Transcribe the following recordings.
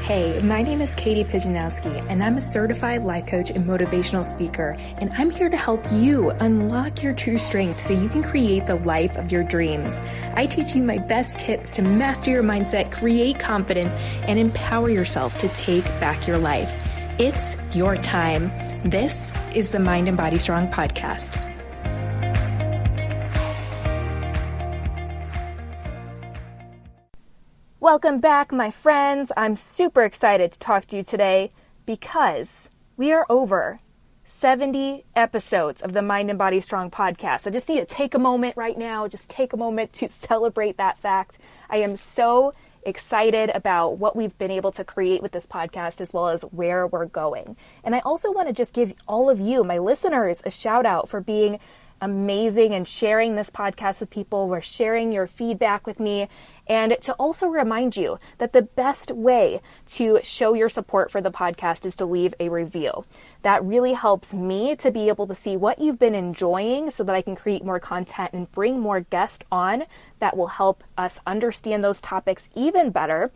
Hey, my name is Katie Pijanowski, and I'm a certified life coach and motivational speaker, and I'm here to help you unlock your true strength so you can create the life of your dreams. I teach you my best tips to master your mindset, create confidence, and empower yourself to take back your life. It's your time. This is the Mind and Body Strong podcast. Welcome back, my friends. I'm super excited to talk to you today because we are over 70 episodes of the Mind and Body Strong podcast. I just need to take a moment right now, just take a moment to celebrate that fact. I am so excited about what we've been able to create with this podcast as well as where we're going. And I also want to just give all of you, my listeners, a shout out for being amazing and sharing this podcast with people. We're sharing your feedback with me, and to also remind you that the best way to show your support for the podcast is to leave a review. That really helps me to be able to see what you've been enjoying so that I can create more content and bring more guests on that will help us understand those topics even better.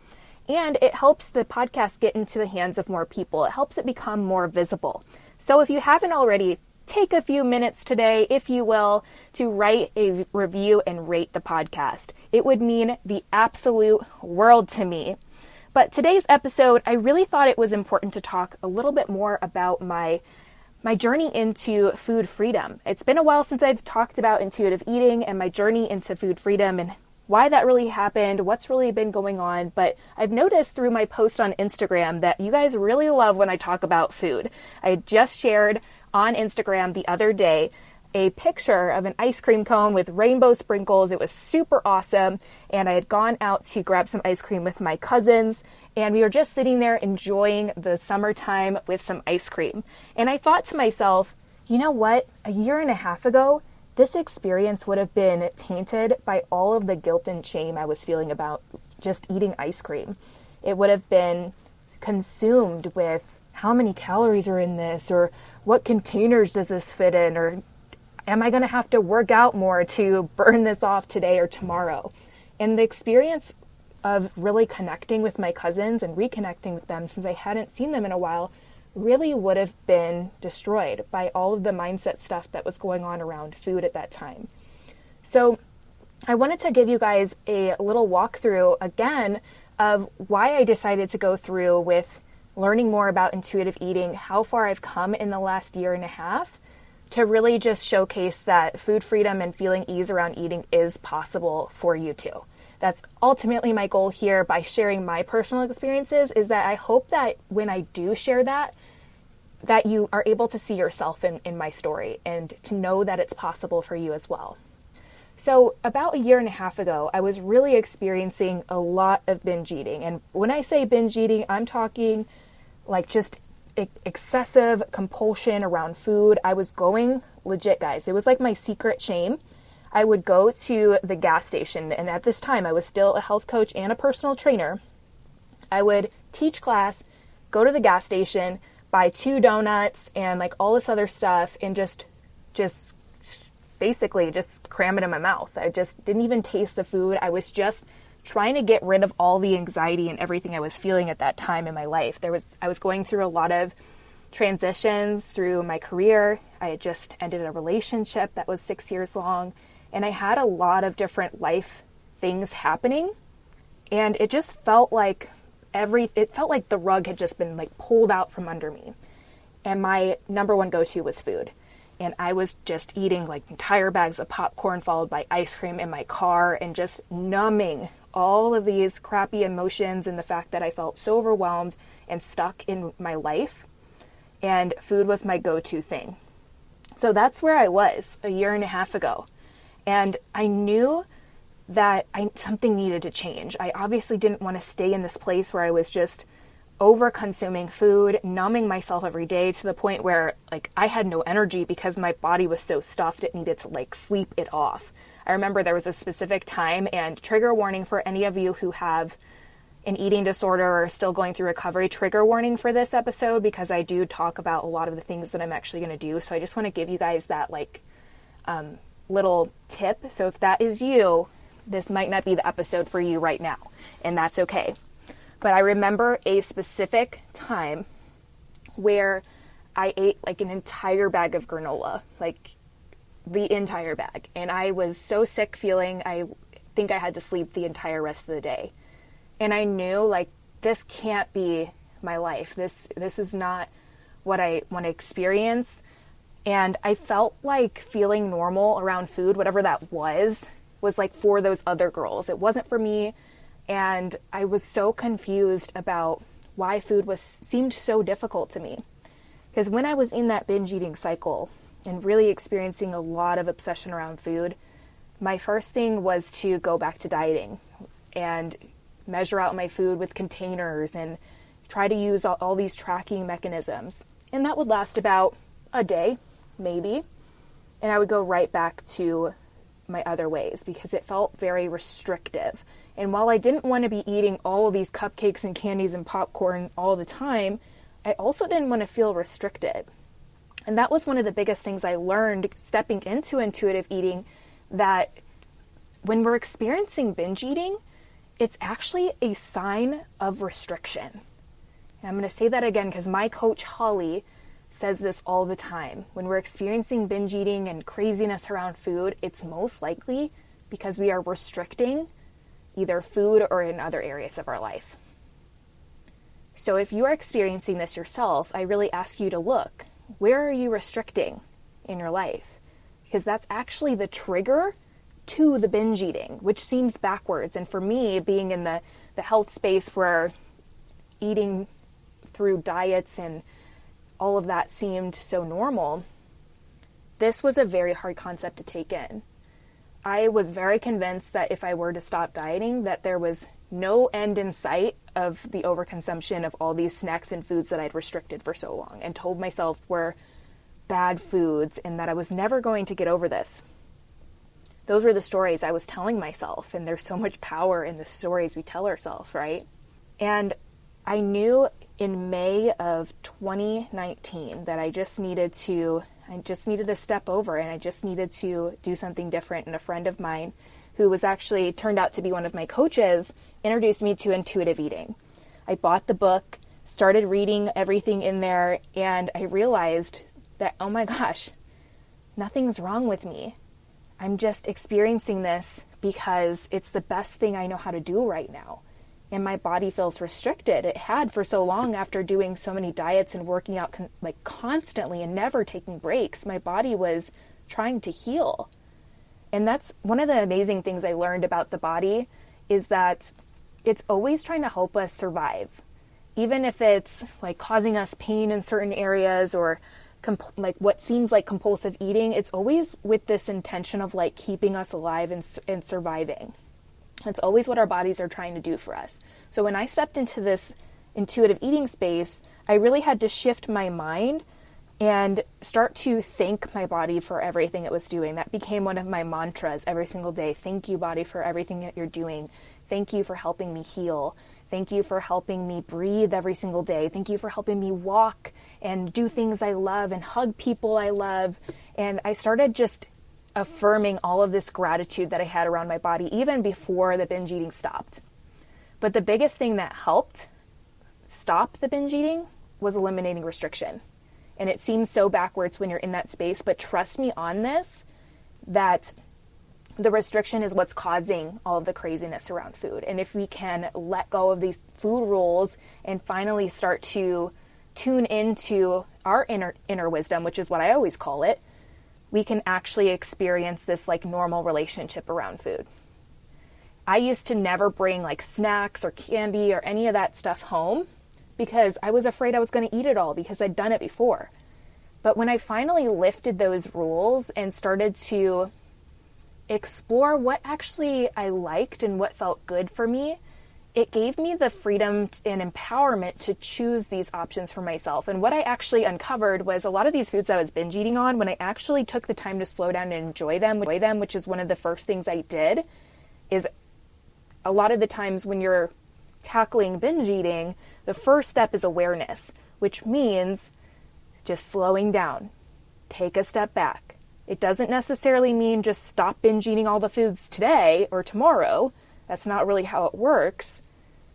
And it helps the podcast get into the hands of more people. It helps it become more visible. So if you haven't already, take a few minutes today, if you will, to write a review and rate the podcast. It would mean the absolute world to me. But today's episode, I really thought it was important to talk a little bit more about my journey into food freedom. It's been a while since I've talked about intuitive eating and my journey into food freedom and why that really happened, what's really been going on. But I've noticed through my post on Instagram that you guys really love when I talk about food. I just shared on Instagram the other day a picture of an ice cream cone with rainbow sprinkles. It was super awesome. And I had gone out to grab some ice cream with my cousins, and we were just sitting there enjoying the summertime with some ice cream. And I thought to myself, you know what? A year and a half ago, this experience would have been tainted by all of the guilt and shame I was feeling about just eating ice cream. It would have been consumed with how many calories are in this, or what containers does this fit in, or am I going to have to work out more to burn this off today or tomorrow? And the experience of really connecting with my cousins and reconnecting with them since I hadn't seen them in a while really would have been destroyed by all of the mindset stuff that was going on around food at that time. So I wanted to give you guys a little walkthrough again of why I decided to go through with learning more about intuitive eating, how far I've come in the last year and a half, to really just showcase that food freedom and feeling ease around eating is possible for you too. That's ultimately my goal here by sharing my personal experiences, is that I hope that when I do share that you are able to see yourself in my story and to know that it's possible for you as well. So about a year and a half ago, I was really experiencing a lot of binge eating. And when I say binge eating, I'm talking like just excessive compulsion around food. I was going legit, guys. It was like my secret shame. I would go to the gas station, and at this time I was still a health coach and a personal trainer. I would teach class, go to the gas station, buy 2 donuts and like all this other stuff, and just basically just cram it in my mouth. I just didn't even taste the food. I was just trying to get rid of all the anxiety and everything I was feeling at that time in my life. I was going through a lot of transitions through my career. I had just ended a relationship that was 6 years long, and I had a lot of different life things happening, and it just felt like the rug had just been like pulled out from under me. And my number one go-to was food. And I was just eating like entire bags of popcorn followed by ice cream in my car and just numbing all of these crappy emotions and the fact that I felt so overwhelmed and stuck in my life. And food was my go-to thing. So that's where I was a year and a half ago. And I knew that something needed to change. I obviously didn't want to stay in this place where I was just over-consuming food, numbing myself every day to the point where like I had no energy because my body was so stuffed it needed to like sleep it off. I remember there was a specific time, and trigger warning for any of you who have an eating disorder or are still going through recovery, trigger warning for this episode, because I do talk about a lot of the things that I'm actually going to do. So I just want to give you guys that like little tip. So if that is you, this might not be the episode for you right now, and that's okay. But I remember a specific time where I ate like an entire bag of granola, like the entire bag. And I was so sick feeling, I think I had to sleep the entire rest of the day. And I knew like, this can't be my life. This is not what I want to experience. And I felt like feeling normal around food, whatever that was like for those other girls. It wasn't for me. And I was so confused about why food seemed so difficult to me. Because when I was in that binge eating cycle and really experiencing a lot of obsession around food, my first thing was to go back to dieting and measure out my food with containers and try to use all these tracking mechanisms. And that would last about a day, maybe. And I would go right back to my other ways because it felt very restrictive. And while I didn't want to be eating all of these cupcakes and candies and popcorn all the time, I also didn't want to feel restricted. And that was one of the biggest things I learned stepping into intuitive eating, that when we're experiencing binge eating, it's actually a sign of restriction. And I'm going to say that again because my coach Holly says this all the time. When we're experiencing binge eating and craziness around food, it's most likely because we are restricting either food or in other areas of our life. So if you are experiencing this yourself, I really ask you to look, where are you restricting in your life? Because that's actually the trigger to the binge eating, which seems backwards. And for me, being in the health space where eating through diets and all of that seemed so normal, this was a very hard concept to take in. I was very convinced that if I were to stop dieting, that there was no end in sight of the overconsumption of all these snacks and foods that I'd restricted for so long and told myself were bad foods and that I was never going to get over this. Those were the stories I was telling myself, and there's so much power in the stories we tell ourselves, right? And I knew in May of 2019 that I just needed to step over, and I just needed to do something different. And a friend of mine who was actually turned out to be one of my coaches introduced me to intuitive eating. I bought the book, started reading everything in there, and I realized that, oh my gosh, nothing's wrong with me. I'm just experiencing this because it's the best thing I know how to do right now. And my body feels restricted. It had for so long after doing so many diets and working out constantly and never taking breaks. My body was trying to heal. And that's one of the amazing things I learned about the body, is that it's always trying to help us survive. Even if it's like causing us pain in certain areas or like what seems like compulsive eating, it's always with this intention of like keeping us alive and surviving. That's always what our bodies are trying to do for us. So when I stepped into this intuitive eating space, I really had to shift my mind and start to thank my body for everything it was doing. That became one of my mantras every single day. Thank you, body, for everything that you're doing. Thank you for helping me heal. Thank you for helping me breathe every single day. Thank you for helping me walk and do things I love and hug people I love. And I started just affirming all of this gratitude that I had around my body, even before the binge eating stopped. But the biggest thing that helped stop the binge eating was eliminating restriction. And it seems so backwards when you're in that space, but trust me on this, that the restriction is what's causing all of the craziness around food. And if we can let go of these food rules and finally start to tune into our inner wisdom, which is what I always call it, we can actually experience this like normal relationship around food. I used to never bring like snacks or candy or any of that stuff home because I was afraid I was going to eat it all because I'd done it before. But when I finally lifted those rules and started to explore what actually I liked and what felt good for me, it gave me the freedom and empowerment to choose these options for myself. And what I actually uncovered was a lot of these foods I was binge eating on, when I actually took the time to slow down and enjoy them, which is one of the first things I did, is a lot of the times when you're tackling binge eating, the first step is awareness, which means just slowing down, take a step back. It doesn't necessarily mean just stop binge eating all the foods today or tomorrow. That's not really how it works.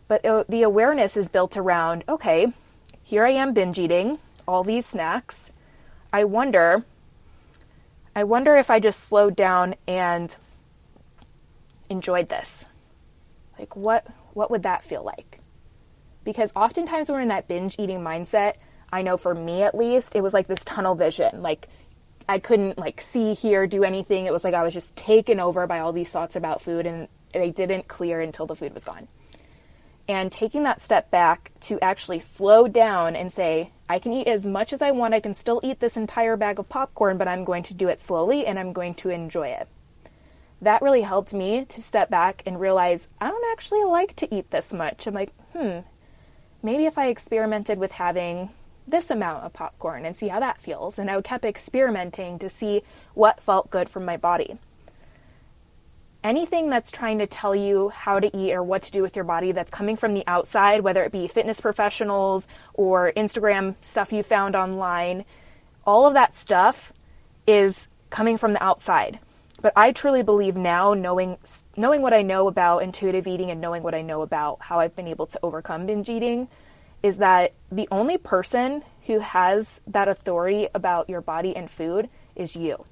But the awareness is built around, okay, here I am binge eating all these snacks. I wonder if I just slowed down and enjoyed this. Like, what would that feel like? Because oftentimes we're in that binge eating mindset. I know for me, at least, it was like this tunnel vision. Like, I couldn't see, hear, do anything. It was like I was just taken over by all these thoughts about food, and they didn't clear until the food was gone. And taking that step back to actually slow down and say, I can eat as much as I want. I can still eat this entire bag of popcorn, but I'm going to do it slowly and I'm going to enjoy it. That really helped me to step back and realize I don't actually like to eat this much. I'm like, maybe if I experimented with having this amount of popcorn and see how that feels. And I kept experimenting to see what felt good from my body. Anything that's trying to tell you how to eat or what to do with your body that's coming from the outside, whether it be fitness professionals or Instagram stuff you found online, all of that stuff is coming from the outside. But I truly believe now, knowing what I know about intuitive eating and knowing what I know about how I've been able to overcome binge eating, is that the only person who has that authority about your body and food is you.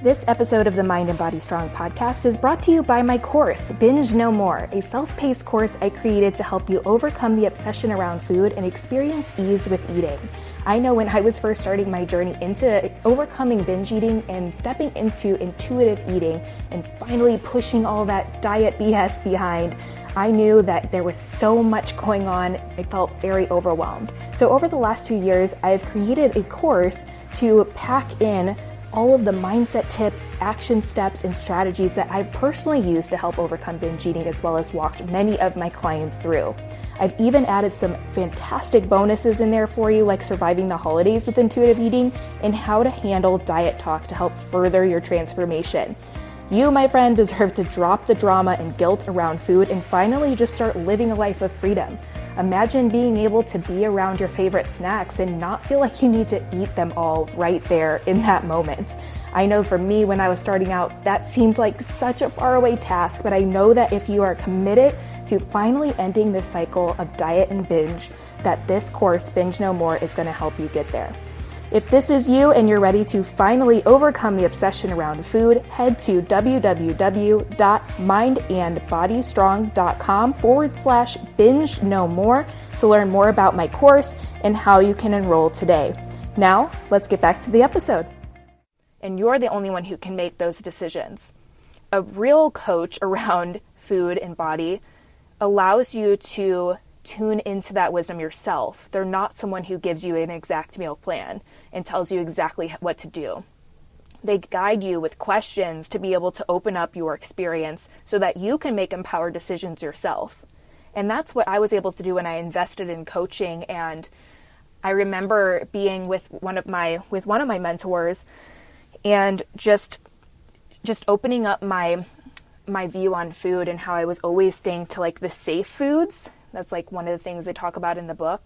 This episode of the Mind and Body Strong podcast is brought to you by my course, Binge No More, a self-paced course I created to help you overcome the obsession around food and experience ease with eating. I know when I was first starting my journey into overcoming binge eating and stepping into intuitive eating and finally pushing all that diet BS behind, I knew that there was so much going on. I felt very overwhelmed. So over the last 2 years, I've created a course to pack in all of the mindset tips, action steps, and strategies that I've personally used to help overcome binge eating, as well as walked many of my clients through. I've even added some fantastic bonuses in there for you, like surviving the holidays with intuitive eating and how to handle diet talk to help further your transformation. You, my friend, deserve to drop the drama and guilt around food and finally just start living a life of freedom. Imagine being able to be around your favorite snacks and not feel like you need to eat them all right there in that moment. I know for me, when I was starting out, that seemed like such a faraway task, but I know that if you are committed to finally ending this cycle of diet and binge, that this course, Binge No More, is going to help you get there. If this is you and you're ready to finally overcome the obsession around food, head to www.mindandbodystrong.com/binge no more to learn more about my course and how you can enroll today. Now, let's get back to the episode. And you're the only one who can make those decisions. A real coach around food and body allows you to tune into that wisdom yourself. They're not someone who gives you an exact meal plan and tells you exactly what to do. They guide you with questions to be able to open up your experience so that you can make empowered decisions yourself. And that's what I was able to do when I invested in coaching. And I remember being with one of my mentors and just opening up my view on food and how I was always staying to the safe foods. That's one of the things they talk about in the book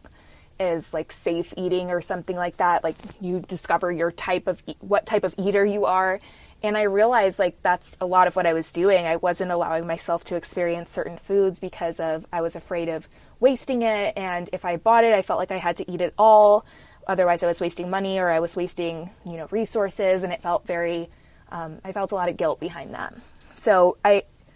is safe eating or something like that. You discover your what type of eater you are. And I realized that's a lot of what I was doing. I wasn't allowing myself to experience certain foods because I was afraid of wasting it. And if I bought it, I felt like I had to eat it all. Otherwise I was wasting money or I was wasting, resources. And it felt I felt a lot of guilt behind that. So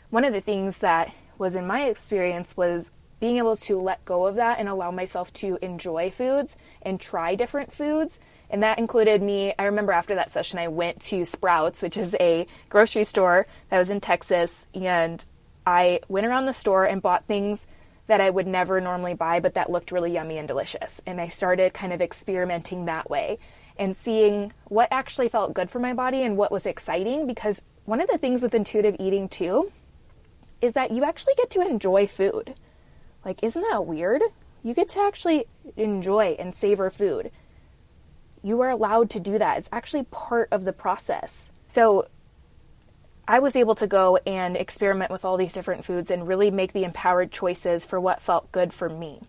one of the things that was in my experience was being able to let go of that and allow myself to enjoy foods and try different foods. And that included I remember after that session, I went to Sprouts, which is a grocery store that was in Texas. And I went around the store and bought things that I would never normally buy, but that looked really yummy and delicious. And I started kind of experimenting that way and seeing what actually felt good for my body and what was exciting. Because one of the things with intuitive eating too, is that you actually get to enjoy food. Isn't that weird? You get to actually enjoy and savor food. You are allowed to do that. It's actually part of the process. So I was able to go and experiment with all these different foods and really make the empowered choices for what felt good for me.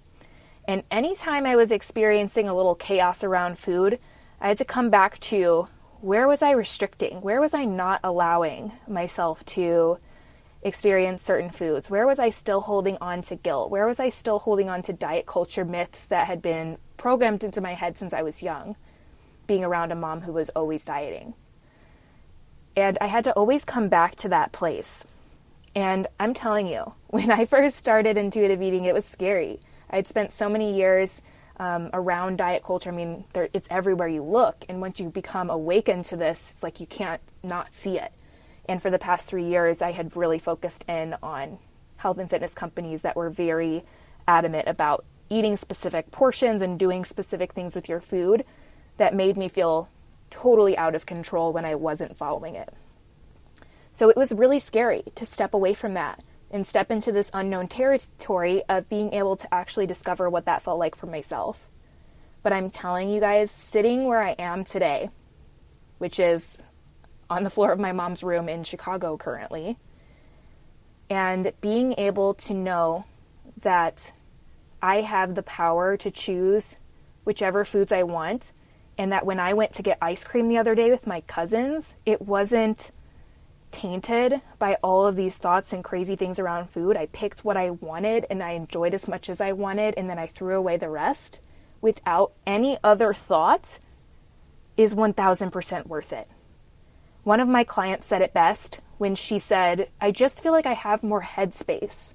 And anytime I was experiencing a little chaos around food, I had to come back to where was I restricting? Where was I not allowing myself to experience certain foods? Where was I still holding on to guilt? Where was I still holding on to diet culture myths that had been programmed into my head since I was young, being around a mom who was always dieting? And I had to always come back to that place. And I'm telling you, when I first started intuitive eating, it was scary. I'd spent so many years around diet culture. I mean, it's everywhere you look. And once you become awakened to this, it's like you can't not see it. And for the past 3 years, I had really focused in on health and fitness companies that were very adamant about eating specific portions and doing specific things with your food that made me feel totally out of control when I wasn't following it. So it was really scary to step away from that and step into this unknown territory of being able to actually discover what that felt like for myself. But I'm telling you guys, sitting where I am today, which is on the floor of my mom's room in Chicago currently, and being able to know that I have the power to choose whichever foods I want, and that when I went to get ice cream the other day with my cousins, it wasn't tainted by all of these thoughts and crazy things around food. I picked what I wanted and I enjoyed as much as I wanted, and then I threw away the rest without any other thought, is 1000% worth it. One of my clients said it best when she said, I just feel like I have more headspace.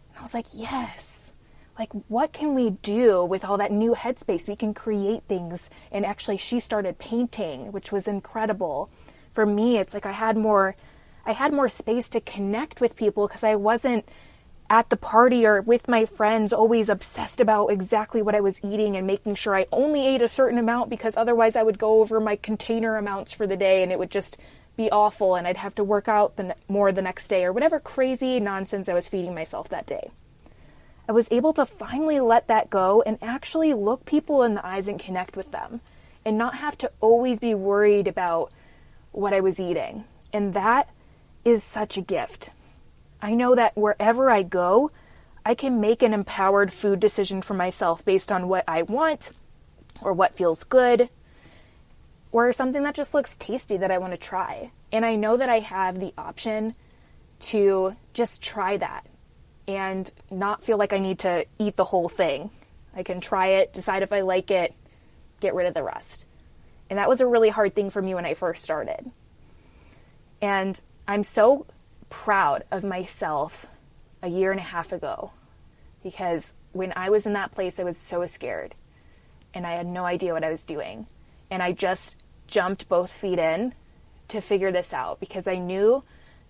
And I was like, yes. Like, what can we do with all that new headspace? We can create things. And actually, she started painting, which was incredible. For me, it's like I had more space to connect with people because I wasn't at the party or with my friends always obsessed about exactly what I was eating and making sure I only ate a certain amount, because otherwise I would go over my container amounts for the day and it would just be awful and I'd have to work out more the next day, or whatever crazy nonsense I was feeding myself that day. I was able to finally let that go and actually look people in the eyes and connect with them and not have to always be worried about what I was eating. And that is such a gift. I know that wherever I go, I can make an empowered food decision for myself based on what I want or what feels good or something that just looks tasty that I want to try. And I know that I have the option to just try that and not feel like I need to eat the whole thing. I can try it, decide if I like it, get rid of the rest. And that was a really hard thing for me when I first started. And I'm so proud of myself a year and a half ago, because when I was in that place, I was so scared and I had no idea what I was doing. And I just jumped both feet in to figure this out, because I knew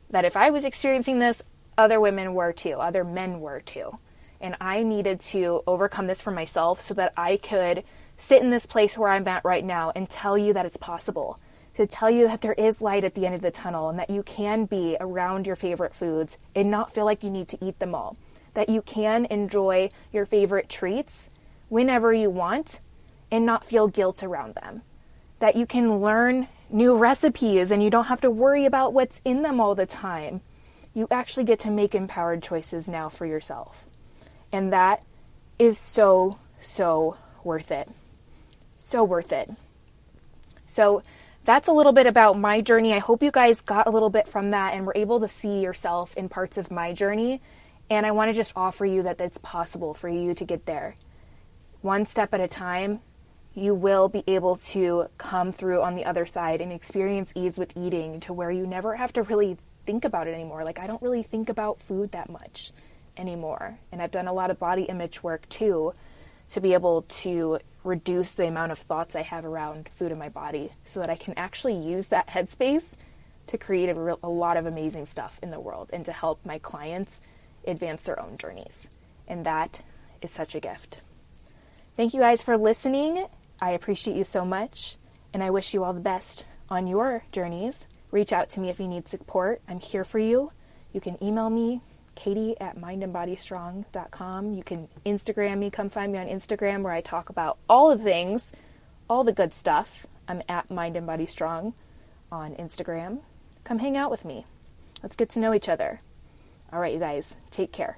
that if I was experiencing this, other women were too, other men were too. And I needed to overcome this for myself so that I could sit in this place where I'm at right now and tell you that it's possible, to tell you that there is light at the end of the tunnel and that you can be around your favorite foods and not feel like you need to eat them all, that you can enjoy your favorite treats whenever you want and not feel guilt around them, that you can learn new recipes and you don't have to worry about what's in them all the time. You actually get to make empowered choices now for yourself. And that is so, so worth it. So worth it. So that's a little bit about my journey. I hope you guys got a little bit from that and were able to see yourself in parts of my journey. And I want to just offer you that it's possible for you to get there. One step at a time, you will be able to come through on the other side and experience ease with eating to where you never have to really think about it anymore. Like, I don't really think about food that much anymore. And I've done a lot of body image work too, to be able to reduce the amount of thoughts I have around food in my body so that I can actually use that headspace to create a lot of amazing stuff in the world and to help my clients advance their own journeys. And that is such a gift. Thank you guys for listening. I appreciate you so much, and I wish you all the best on your journeys. Reach out to me if you need support. I'm here for you. You can email me, katie@mindandbodystrong.com. You can Instagram me. Come find me on Instagram, where I talk about all the things, all the good stuff. I'm at Mind and Body Strong on Instagram. Come hang out with me. Let's get to know each other. All right, you guys, take care.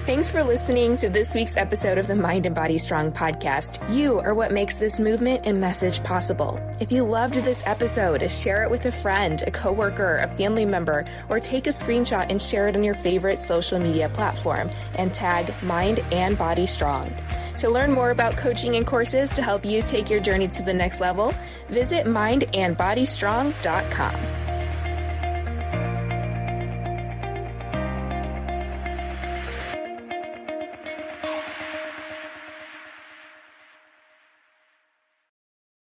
Thanks for listening to this week's episode of the Mind and Body Strong podcast. You are what makes this movement and message possible. If you loved this episode, share it with a friend, a coworker, a family member, or take a screenshot and share it on your favorite social media platform and tag Mind and Body Strong. To learn more about coaching and courses to help you take your journey to the next level, visit mindandbodystrong.com.